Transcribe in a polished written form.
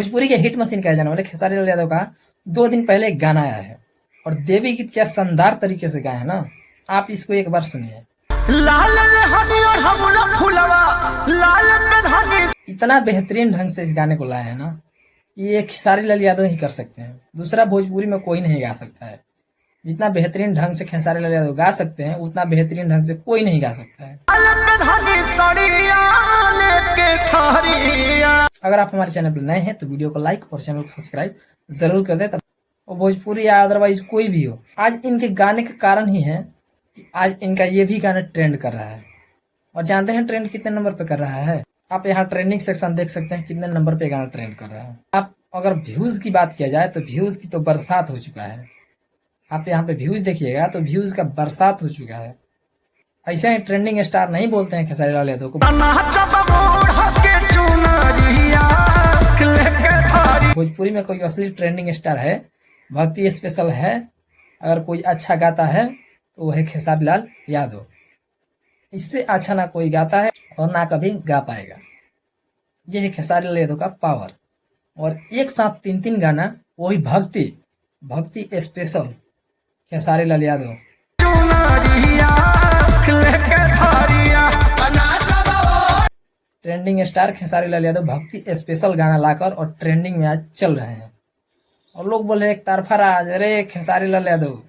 भोजपुरी के hit machine कहे जाने वाले खेसारी लाल यादव का 2 दिन पहले एक गाना आया है और देवी गीत क्या शानदार तरीके से गाया है ना। आप इसको एक बार सुनिए। इतना बेहतरीन ढंग से इस गाने को लाया है ना, ये खेसारी लाल यादव ही कर सकते हैं। दूसरा भोजपुरी में कोई नहीं गा सकता है। जितना बेहतरीन ढंग से खेसारी लाल यादव गा सकते हैं, उतना बेहतरीन ढंग से कोई नहीं गा सकता है। अगर आप हमारे चैनल पर नए हैं तो वीडियो को लाइक और चैनल को सब्सक्राइब जरूर कर दें। और भोजपुरी या अदरवाइज कोई भी हो, आज इनके गाने के कारण ही है कि आज इनका ये भी गाना ट्रेंड कर रहा है। और जानते हैं ट्रेंड कितने नंबर पे कर रहा है? आप यहाँ ट्रेंडिंग सेक्शन देख सकते हैं कितने नंबर पे गाना ट्रेंड कर रहा है। आप अगर व्यूज की बात किया जाए तो व्यूज की तो बरसात हो चुका है। आप यहाँ पे व्यूज देखिएगा तो व्यूज का बरसात हो चुका है। ऐसे ही ट्रेंडिंग स्टार नहीं बोलते हैं खेसारी लाल यादव को। भोजपुरी में कोई असली ट्रेंडिंग स्टार है, भक्ति स्पेशल है, अगर कोई अच्छा गाता है तो वो है खेसारी लाल यादव। इससे अच्छा ना कोई गाता है और ना कभी गा पाएगा। ये है खेसारी लाल यादव का पावर। और एक साथ 3 गाना, वही भक्ति special Khesari Lal Yadav. Trending star Khesari Lal Yadav भक्ति स्पेशल गाना लाकर और ट्रेंडिंग में आज चल रहे हैं। और लोग बोल रहे हैं एक तरफा राज, अरे खेसारी लाल यादव